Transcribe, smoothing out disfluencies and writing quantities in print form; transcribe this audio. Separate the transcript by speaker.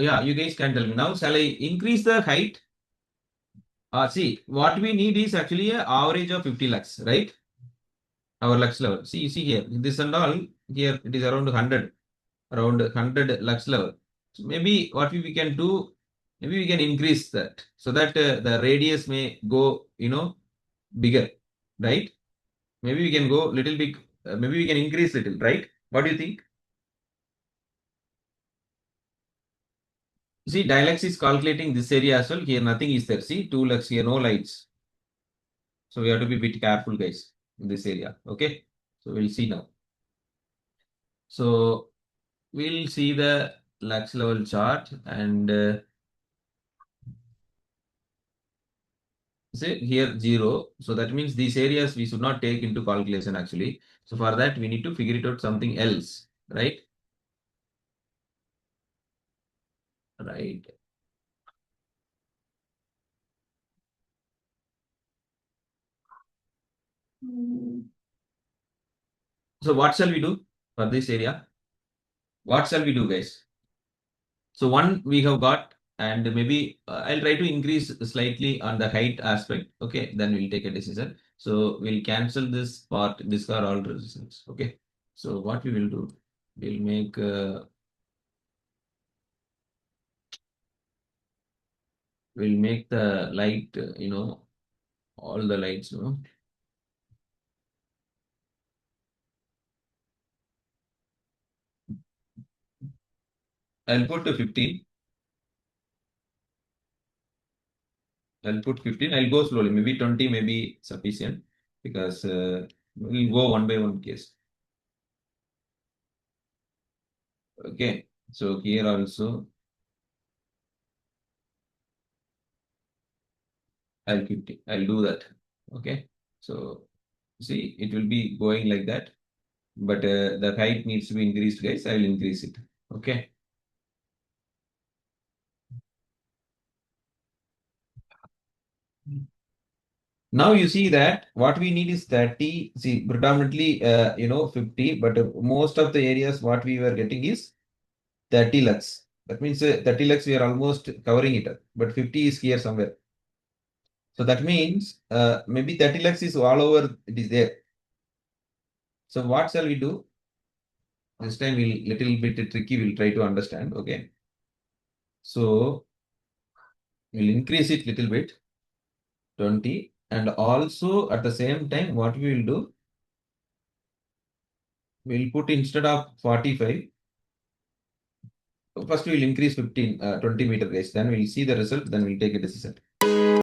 Speaker 1: yeah, you guys can tell me. Now, shall I increase the height? See, what we need is actually an average of 50 lakhs, right? Our lux level. See, you see here, this and all, here it is around 100, around 100 lux level. So maybe what we can do, maybe we can increase that so that the radius may go, bigger, right? Maybe we can go little bit, maybe we can increase little, right? What do you think? See, DIALux is calculating this area as well. Here nothing is there. See, 2 lux here, no lights. So we have to be a bit careful, guys, in this area. Okay. So we'll see now. So we'll see the lux level chart and say here 0. So that means these areas we should not take into calculation actually. So for that, we need to figure it out something else, right? Right. So what shall we do for this area? What shall we do, guys? So one we have got, and maybe I'll try to increase slightly on the height aspect. Okay, then we'll take a decision. So we'll cancel this part. These are all decisions. Okay. So what we will do, we'll make the light. All the lights. I'll put 15. I'll put 15. I'll go slowly. Maybe 20 may be sufficient because we'll go one by one case. Okay. So here also I'll 50. I'll do that. Okay. So see, it will be going like that. But the height needs to be increased, guys. I will increase it. Okay. Now you see that what we need is 30. See, predominantly, 50. But most of the areas what we were getting is 30 lux. That means 30 lux we are almost covering it up. But 50 is here somewhere. So that means maybe 30 lux is all over. It is there. So what shall we do? This time we'll little bit tricky. We'll try to understand. Okay. So we'll increase it little bit. 20, and also at the same time what we will do, we'll put instead of 45, first we will increase 20 meter, guys, then we'll see the result, then we'll take a decision.